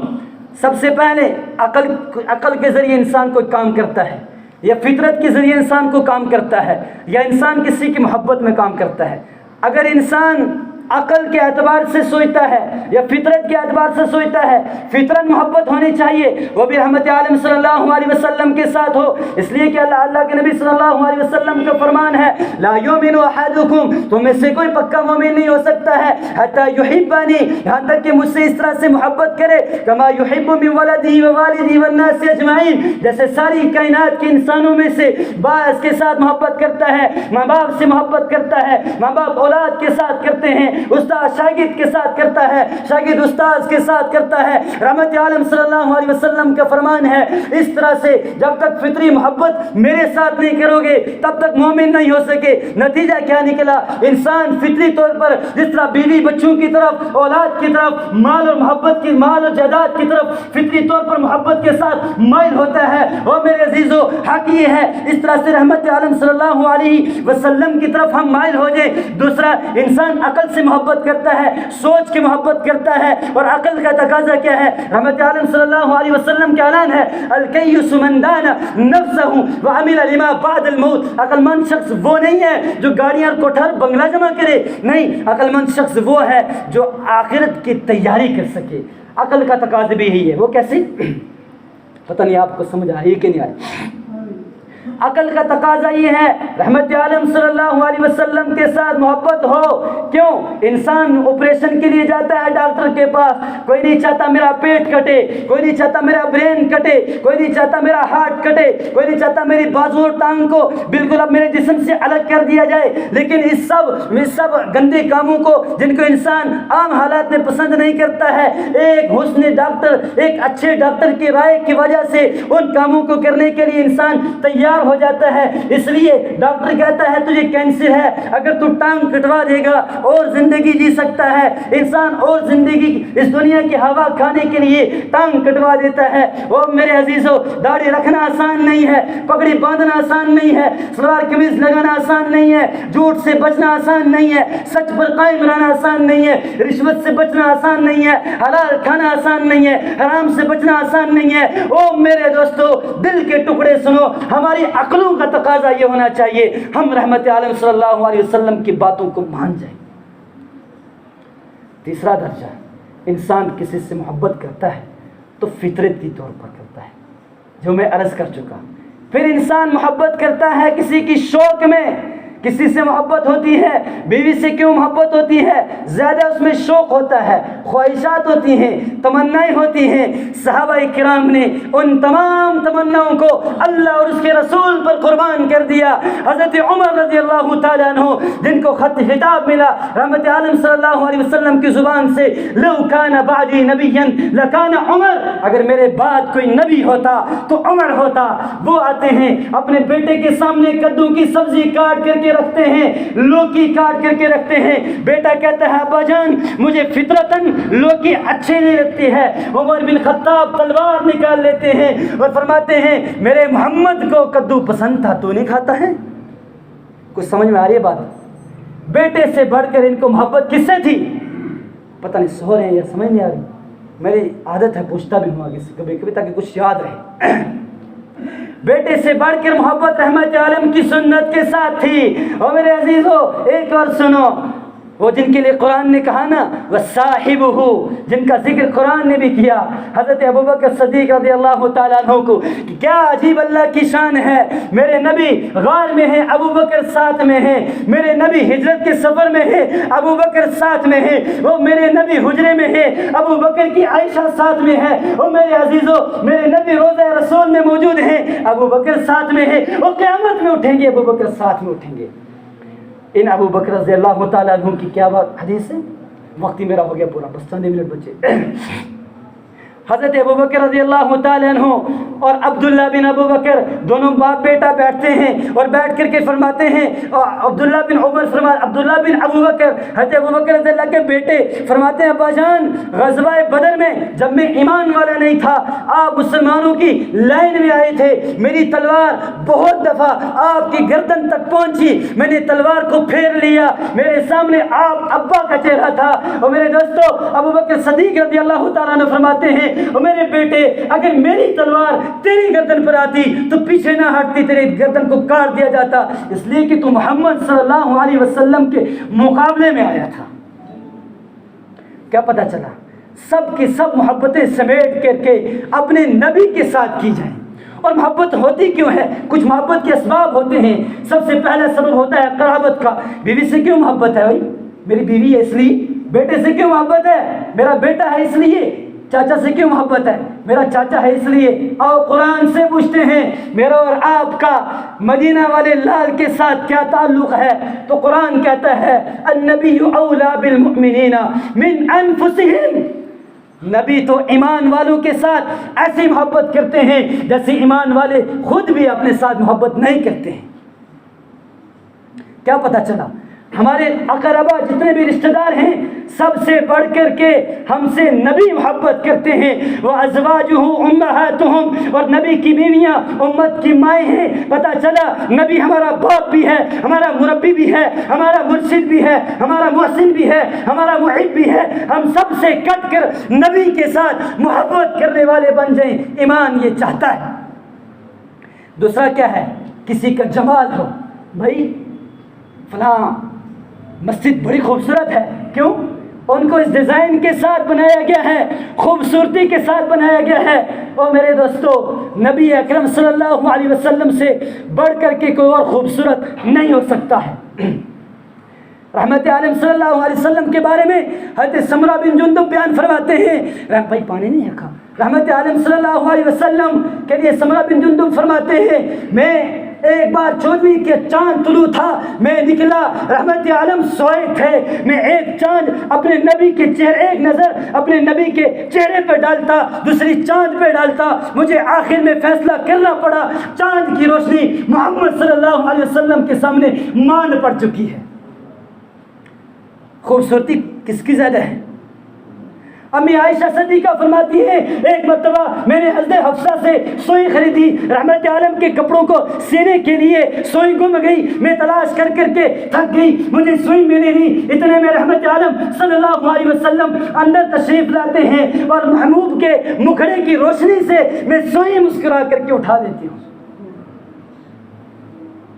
سب سے پہلے عقل کے ذریعے انسان کوئی کام کرتا ہے، یا فطرت کے ذریعے انسان کو کام کرتا ہے، یا انسان کسی کی محبت میں کام کرتا ہے۔ اگر انسان عقل کے اعتبار سے سوچتا ہے یا فطرت کے اعتبار سے سوچتا ہے، فطرت محبت ہونی چاہیے، وہ بھی رحمت عالم صلی اللہ علیہ وسلم کے ساتھ ہو، اس لیے کہ اللہ کے نبی صلی اللہ علیہ وسلم کا فرمان ہے لا یؤمن احدکم، تم میں سے کوئی پکا مومن نہیں ہو سکتا ہے حتی یحبنی، یہاں تک کہ مجھ سے اس طرح سے محبت کرے کما یحب من ولدی ووالدی والناس اجمعین، جیسے ساری کائنات کے انسانوں میں سے باعث کے ساتھ محبت کرتا ہے، ماں باپ سے محبت کرتا ہے، ماں باپ اولاد کے ساتھ کرتے ہیں، استاد شاگرد کے ساتھ کرتا ہے، شاگرد استاد کے ساتھ کرتا ہے۔ رحمت عالم صلی اللہ علیہ وسلم کا فرمان ہے اس طرح سے جب تک فطری محبت میرے ساتھ نہیں کرو گے تب تک مومن نہیں ہو سکے۔ نتیجہ کیا نکلا؟ انسان فطری طور پر جس طرح بیوی بچوں کی طرف، اولاد کی طرف، مال اور محبت کی، مال اور جائیداد کی طرف فطری طور پر محبت کے ساتھ مائل ہوتا ہے، اور میرے عزیزو حق یہ ہے اس طرح سے رحمت عالم صلی اللہ علیہ وسلم کی طرف ہم مائل ہو جائیں۔ دوسرا، انسان عقل سے محبت کرتا ہے، سوچ کے محبت کرتا ہے، اور عقل کا تقاضا کیا ہے؟ رحمت عالم صلی اللہ علیہ وسلم کا اعلان ہے الکیس من دان نفسہ وعمل لما بعد الموت، عقل مند شخص وہ نہیں ہے جو گاڑیاں اور کوٹھر بنگلہ جمع کرے، نہیں، عقل مند شخص وہ ہے جو آخرت کی تیاری کر سکے۔ عقل کا تقاضا بھی یہی ہے، وہ کیسے؟ پتہ نہیں آپ کو سمجھ آئی کہ نہیں آئی؟ عقل کا تقاضا یہ ہے رحمت عالم صلی اللہ علیہ وسلم کے ساتھ محبت ہو۔ کیوں؟ انسان آپریشن کے لیے جاتا ہے ڈاکٹر کے پاس، کوئی نہیں چاہتا میرا پیٹ کٹے، کوئی نہیں چاہتا میرا برین کٹے، کوئی نہیں چاہتا میرا ہارٹ کٹے، کوئی نہیں چاہتا میری بازو اور ٹانگ کو بالکل اب میرے جسم سے الگ کر دیا جائے، لیکن اس سب گندے کاموں کو جن کو انسان عام حالات میں پسند نہیں کرتا ہے، ایک حسن ڈاکٹر، ایک اچھے ڈاکٹر کی رائے کی وجہ سے ان کاموں کو کرنے کے لیے انسان تیار ہو جاتا ہے۔ اس لیے ڈاکٹر کہتا ہے تجھے کینسر ہے، اگر تو ٹانگ کٹوا دے گا اور زندگی جی سکتا ہے۔ انسان اور زندگی اس دنیا کی ہوا کھانے کے لیے ٹانگ کٹوا دیتا ہے۔ اور میرے عزیزو، داڑھی رکھنا آسان نہیں ہے، پگڑی باندھنا آسان نہیں ہے، سلوار قمیض لگانا آسان نہیں ہے، جھوٹ سے بچنا آسان نہیں ہے، سچ پر قائم رہنا آسان نہیں ہے، رشوت سے بچنا آسان نہیں ہے، حلال کھانا آسان نہیں ہے، حرام سے بچنا آسان نہیں ہے۔ او میرے دوستو، دل کے ٹکڑے سنو، ہماری عقلوں کا تقاضا یہ ہونا چاہیے ہم رحمت عالم صلی اللہ علیہ وسلم کی باتوں کو مان جائیں۔ تیسرا درجہ، انسان کسی سے محبت کرتا ہے تو فطرتی طور پر کرتا ہے، جو میں عرض کر چکا۔ پھر انسان محبت کرتا ہے کسی کی شوق میں، کسی سے محبت ہوتی ہے، بیوی سے کیوں محبت ہوتی ہے؟ زیادہ اس میں شوق ہوتا ہے، خواہشات ہوتی ہیں، تمنائیں ہوتی ہیں۔ صحابہ کرام نے ان تمام تمناؤں کو اللہ اور اس کے رسول پر قربان کر دیا۔ حضرت عمر رضی اللہ تعالیٰ عنہ، جن کو خط خطاب ملا رحمت عالم صلی اللہ علیہ وسلم کی زبان سے، لو کان بعدی نبیا لکان عمر، اگر میرے بعد کوئی نبی ہوتا تو عمر ہوتا۔ وہ آتے ہیں اپنے بیٹے کے سامنے کدو کی سبزی کاٹ کر کے رکھتے ہیں، لوکی کاٹ کر کے رکھتے ہیں، بیٹا کہتا ہے ابا جان مجھے فطرتاً لوکی اچھے نہیں لگتی ہے۔ عمر بن خطاب تلوار نکال لیتے ہیں اور فرماتے ہیں میرے محمد کو کدو پسند تھا، تو نہیں کھاتا ہے؟ کچھ سمجھ میں آ رہی ہے بات؟ بیٹے سے بڑھ کر ان کو محبت کس سے تھی؟ پتہ نہیں سو رہے ہیں یا سمجھ نہیں آ رہی؟ میری عادت ہے پوچھتا بھی ہوں آگے سے کبھی کبھی تاکہ کچھ یاد رہے۔ بیٹے سے بڑھ کر محبت رحمت عالم کی سنت کے ساتھ تھی۔ اور میرے عزیزو ایک اور سنو، وہ جن کے لیے قرآن نے کہا نا وَصَاحِبُهُ، جن کا ذکر قرآن نے بھی کیا، حضرت ابوبکر صدیق رضی اللہ تعالیٰ عنہ کو، کیا عجیب اللہ کی شان ہے۔ میرے نبی غار میں ہیں، ابوبکر ساتھ میں ہیں، میرے نبی ہجرت کے سفر میں ہیں، ابوبکر ساتھ میں ہیں، وہ میرے نبی حجرے میں ہیں، ابوبکر کی عائشہ ساتھ میں ہے، وہ میرے عزیزو میرے نبی روضہ رسول میں موجود ہیں، ابوبکر ساتھ میں ہے، وہ قیامت میں اٹھیں گے، ابوبکر ساتھ میں اٹھیں گے۔ ان ابو بکر رضی اللہ تعالیٰ عنہ کی کیا بات حدیث ہے؟ وقت ہی میرا ہو گیا پورا، بس چند منٹ بچے۔ حضرت ابو بکر رضی اللہ تعالیٰ عنہ اور عبداللہ بن ابو بکر دونوں باپ بیٹا بیٹھتے ہیں اور بیٹھ کر کے فرماتے ہیں، عبداللہ بن ابو بکر حضرت ابو بکر رضی اللہ کے بیٹے فرماتے ہیں، ابا جان غزوہ بدر میں جب میں ایمان والا نہیں تھا آپ مسلمانوں کی لائن میں آئے تھے، میری تلوار بہت دفعہ آپ کی گردن تک پہنچی، میں نے تلوار کو پھیر لیا، میرے سامنے آپ ابا کا چہرہ تھا۔ اور میرے دوستو ابو بکر صدیق رضی اللہ تعالیٰ عنہ فرماتے ہیں، اور میرے بیٹے اگر میری تلوار تیری گردن پر آتی تو پیچھے نہ ہٹتی، تیری گردن کو کاٹ دیا جاتا، اس لیے کہ تو محمد صلی اللہ علیہ وسلم کے مقابلے میں آیا تھا۔ کیا پتہ چلا؟ سب کی سب محبتیں سمیٹ کر کے اپنے نبی کے ساتھ کی جائیں۔ اور محبت ہوتی کیوں ہے؟ کچھ محبت کے اسباب ہوتے ہیں۔ سب سے پہلا سبب ہوتا ہے قرابت کا۔ بیوی سے کیوں محبت ہے بھائی؟ میری بیوی ہے اس لیے۔ بیٹے سے کیوں محبت ہے؟ میرا بیٹا ہے اس لیے۔ چاچا سے کیوں محبت ہے؟ میرا چاچا ہے اس لیے۔ اور قرآن سے پوچھتے ہیں میرا اور آپ کا مدینہ والے لال کے ساتھ کیا تعلق ہے؟ تو قرآن کہتا ہے النبی اولیٰ بالمؤمنین من انفسہم، نبی تو ایمان والوں کے ساتھ ایسی محبت کرتے ہیں جیسے ایمان والے خود بھی اپنے ساتھ محبت نہیں کرتے ہیں۔ کیا پتہ چلا؟ ہمارے اقربا جتنے بھی رشتہ دار ہیں سب سے بڑھ کر کے ہم سے نبی محبت کرتے ہیں۔ وَأَزْوَاجُهُ أُمَّهَاتُهُمْ، اور نبی کی بیویاں امت کی مائیں ہیں۔ پتہ چلا نبی ہمارا باپ بھی ہے، ہمارا مربی بھی ہے، ہمارا مرشد بھی ہے، ہمارا محسن بھی ہے، ہمارا محب بھی ہے۔ ہم سب سے کٹ کر نبی کے ساتھ محبت کرنے والے بن جائیں، ایمان یہ چاہتا ہے۔ دوسرا کیا ہے؟ کسی کا جمال ہو، بھائی فلاں مسجد بڑی خوبصورت ہے، کیوں؟ ان کو اس ڈیزائن کے ساتھ بنایا گیا ہے، خوبصورتی کے ساتھ بنایا گیا ہے۔ اور میرے دوستو نبی اکرم صلی اللہ علیہ وسلم سے بڑھ کر کے کوئی اور خوبصورت نہیں ہو سکتا ہے۔ رحمت عالم صلی اللہ علیہ وسلم کے بارے میں حضرت سمرہ بن جندب بیان فرماتے ہیں، بھائی پانی نہیں رکھا، رحمت عالم صلی اللہ علیہ وسلم کے لیے سمرہ بن جندب فرماتے ہیں، میں ایک بار 14ویں کے چاند طلوع تھا، میں نکلا، رحمت عالم سوئے تھے، میں ایک چاند اپنے نبی کے چہرے، ایک نظر اپنے نبی کے چہرے پہ ڈالتا، دوسری چاند پہ ڈالتا، مجھے آخر میں فیصلہ کرنا پڑا، چاند کی روشنی محمد صلی اللہ علیہ وسلم کے سامنے مان پڑ چکی ہے۔ خوبصورتی کس کی زیادہ ہے؟ امی عائشہ صدیقہ فرماتی ہے ایک مرتبہ میں نے حضرت حفصہ سے سوئی خریدی، رحمت عالم کے کپڑوں کو سینے کے لیے سوئی گم گئی، میں تلاش کر کر کے تھک گئی، مجھے سوئی ملی نہیں، اتنے میں رحمت عالم صلی اللہ علیہ وسلم اندر تشریف لاتے ہیں اور محبوب کے مکھڑے کی روشنی سے میں سوئی مسکرا کر کے اٹھا دیتی ہوں۔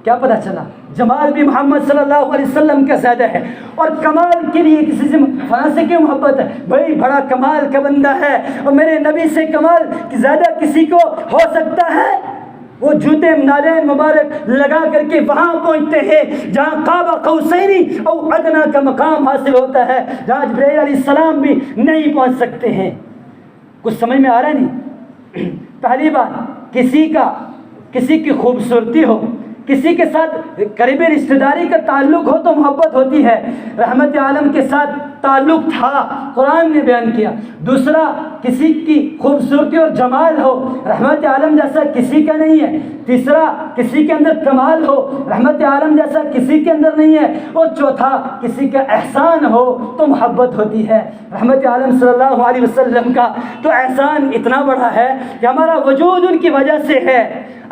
کیا پتہ چلا؟ جمال بھی محمد صلی اللہ علیہ وسلم کا زیادہ ہے۔ اور کمال کے لیے کسی سے فلاں سے کیوں محبت ہے؟ بھائی بڑا کمال کا بندہ ہے، اور میرے نبی سے کمال زیادہ کسی کو ہو سکتا ہے؟ وہ جوتے نالین مبارک لگا کر کے وہاں پہنچتے ہیں جہاں قاب قوسین او ادنیٰ کا مقام حاصل ہوتا ہے، جہاں جبرائیل علیہ السلام بھی نہیں پہنچ سکتے ہیں۔ کچھ سمجھ میں آ رہا نہیں؟ پہلی بات کسی کی خوبصورتی ہو، کسی کے ساتھ قریبی رشتہ داری کا تعلق ہو تو محبت ہوتی ہے۔ رحمت عالم کے ساتھ تعلق تھا، قرآن نے بیان کیا۔ دوسرا کسی کی خوبصورتی اور جمال ہو، رحمت عالم جیسا کسی کا نہیں ہے۔ تیسرا کسی کے اندر کمال ہو، رحمت عالم جیسا کسی کے اندر نہیں ہے۔ اور چوتھا کسی کا احسان ہو تو محبت ہوتی ہے۔ رحمت عالم صلی اللہ علیہ وسلم کا تو احسان اتنا بڑا ہے کہ ہمارا وجود ان کی وجہ سے ہے۔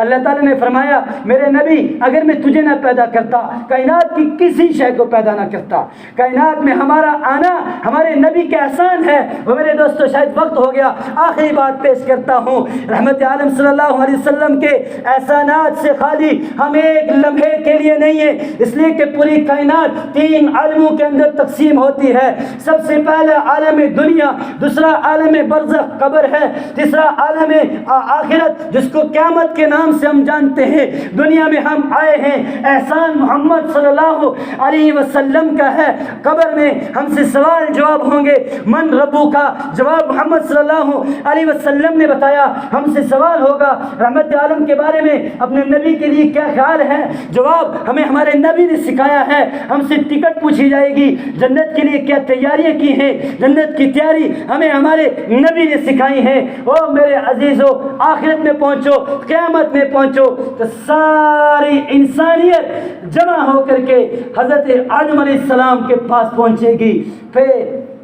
اللہ تعالیٰ نے فرمایا میرے نبی اگر میں تجھے نہ پیدا کرتا، کائنات کی کسی شے کو پیدا نہ کرتا، کائنات میں ہمارا آنا ہمارے نبی کا احسان ہے۔ وہ میرے دوستو شاید وقت ہو گیا، آخری بات پیش کرتا ہوں۔ رحمت عالم صلی اللہ علیہ وسلم کے احسانات سے خالی ہم ایک لمحے کے لیے نہیں ہے، اس لیے کہ پوری کائنات 3 عالموں کے اندر تقسیم ہوتی ہے۔ سب سے پہلا عالم دنیا، دوسرا عالم برزخ قبر ہے، تیسرا عالم آخرت جس کو قیامت کے نام سے ہم جانتے ہیں۔ دنیا میں ہم آئے ہیں، احسان محمد صلی اللہ علیہ وسلم کا ہے۔ قبر میں ہم سے سے سوال جواب ہوں گے، من ربو کا جواب محمد صلی اللہ علیہ وسلم نے بتایا، ہم سے سوال ہوگا رحمت عالم کے بارے میں اپنے نبی کے لیے کیا خیال ہے، جواب ہمیں ہمارے نبی نے سکھایا ہے، ہم سے ٹکٹ پوچھی جائے گی، جنت کے لیے کیا تیاریاں کی ہیں، جنت کی تیاری ہمیں ہمارے نبی نے سکھائی ہیں۔ او میرے عزیزو، آخرت میں پہنچو، قیامت میں پہنچو تو ساری انسانیت جمع ہو کر کے حضرت آدم علیہ السلام کے پاس پہنچے گی، پھر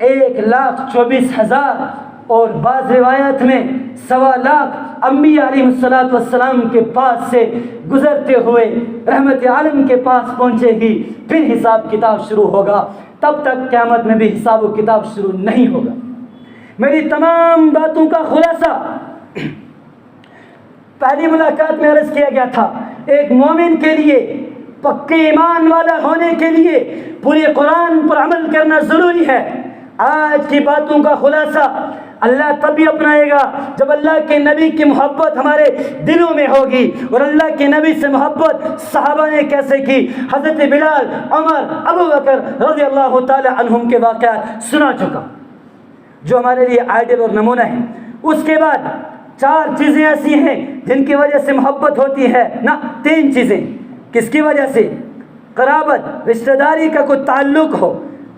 1,24,000 اور بعض روایت میں 1,25,000 انبیاء علیہ السلام کے پاس سے گزرتے ہوئے رحمت عالم کے پاس پہنچے گی، پھر حساب کتاب شروع ہوگا، تب تک قیامت میں بھی حساب و کتاب شروع نہیں ہوگا۔ میری تمام باتوں کا خلاصہ پہلی ملاقات میں عرض کیا گیا تھا، ایک مومن کے لیے، پکے ایمان والا ہونے کے لیے پورے قرآن پر عمل کرنا ضروری ہے۔ آج کی باتوں کا خلاصہ اللہ تبھی اپنائے گا جب اللہ کے نبی کی محبت ہمارے دلوں میں ہوگی، اور اللہ کے نبی سے محبت صحابہ نے کیسے کی، حضرت بلال، عمر، ابو بکر رضی اللہ تعالی عنہم کے واقعات سنا چکا جو ہمارے لیے آئیڈل اور نمونہ ہیں۔ اس کے بعد 4 چیزیں ایسی ہیں جن کی وجہ سے محبت ہوتی ہے، نہ 3 چیزیں۔ کس کی وجہ سے؟ قرابت، رشتہ داری کا کوئی تعلق ہو،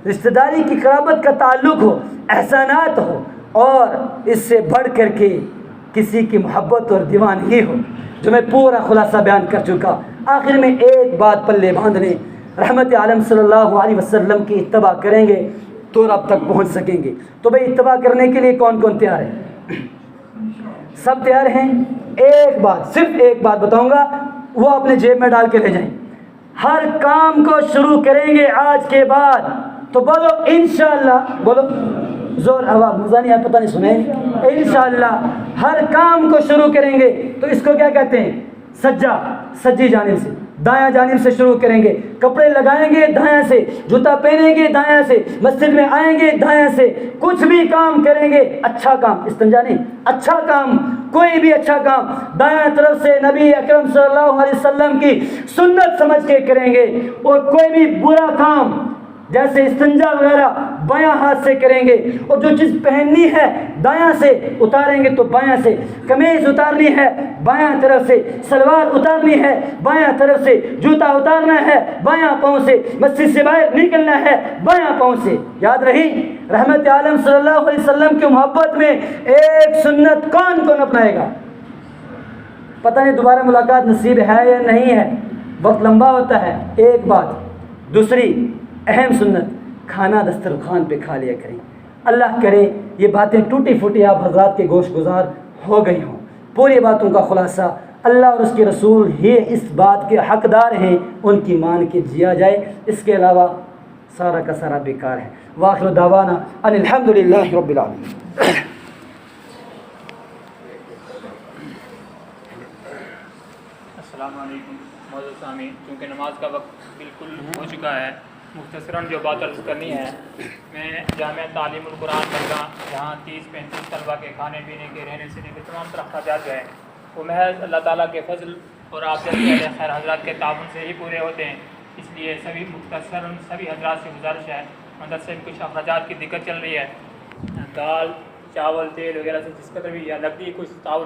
رشتہ داری کی قرابت کا تعلق ہو، احسانات ہو، اور اس سے بڑھ کر کے کسی کی محبت اور دیوانگی ہو، جو میں پورا خلاصہ بیان کر چکا۔ آخر میں ایک بات پلے باندھنے، رحمت عالم صلی اللہ علیہ وسلم کی اتباع کریں گے تو رب تک پہنچ سکیں گے۔ تو بھئی اتباع کرنے کے لیے کون کون تیار ہے؟ سب تیار ہیں؟ ایک بات، صرف ایک بات بتاؤں گا، وہ اپنے جیب میں ڈال کے لے جائیں۔ ہر کام کو شروع کریں گے آج کے بعد تو بولو انشاءاللہ، بولو زور آواز، مزہ نہیں آیا، پتہ نہیں سنیں، انشاءاللہ ہر کام کو شروع کریں گے تو اس کو کیا کہتے ہیں؟ سجی جانب سے، دایاں جانب سے شروع کریں گے، کپڑے لگائیں گے دایاں سے، جوتا پہنیں گے دایاں سے، مسجد میں آئیں گے دایاں سے، کچھ بھی کام کریں گے، اچھا کام، استنجا نہیں، اچھا کام، کوئی بھی اچھا کام دایاں طرف سے نبی اکرم صلی اللہ علیہ وسلم کی سنت سمجھ کے کریں گے، اور کوئی بھی برا کام جیسے استنجا وغیرہ بایاں ہاتھ سے کریں گے، اور جو چیز پہننی ہے دایاں سے اتاریں گے تو بایاں سے، قمیض اتارنی ہے بایاں طرف سے، سلوار اتارنی ہے بایاں طرف سے، جوتا اتارنا ہے بایاں پاؤں سے، مسجد سے باہر نکلنا ہے بایاں پاؤں سے۔ یاد رہی، رحمت عالم صلی اللہ علیہ وسلم کی محبت میں ایک سنت کون کون اپنائے گا؟ پتہ نہیں دوبارہ ملاقات نصیب ہے یا نہیں ہے، وقت لمبا ہوتا ہے۔ ایک بات، دوسری اہم سنت، کھانا دسترخوان پہ کھا لیا کریں۔ اللہ کرے یہ باتیں ٹوٹی پھوٹی آپ حضرات کے گوش گزار ہو گئی ہوں۔ پوری باتوں کا خلاصہ اللہ اور اس کے رسول ہی اس بات کے حقدار ہیں، ان کی مان کے جیا جائے، اس کے علاوہ سارا کا سارا بیکار ہے۔ وآخر دعوانا ان الحمدللہ رب العالمین۔ السلام علیکم معزز سامعین، چونکہ نماز کا وقت بالکل ہو چکا ہے، مختصراً جو بات عرض کرنی ہے، میں جامعہ تعلیم القرآن بنگا، جہاں 30-35 طلبہ کے کھانے پینے کے، رہنے سہنے کے تمام طرح اخراجات جو ہیں وہ محض اللہ تعالیٰ کے فضل اور آپ جیسے اہل خیر حضرات کے تعاون سے ہی پورے ہوتے ہیں۔ اس لیے سبھی مختصراً سبھی حضرات سے گزارش ہے، مدرسے میں کچھ اخراجات کی دقت چل رہی ہے، دال، چاول، تیل وغیرہ سے جس قدر بھی یا نقدی کچھ تعاون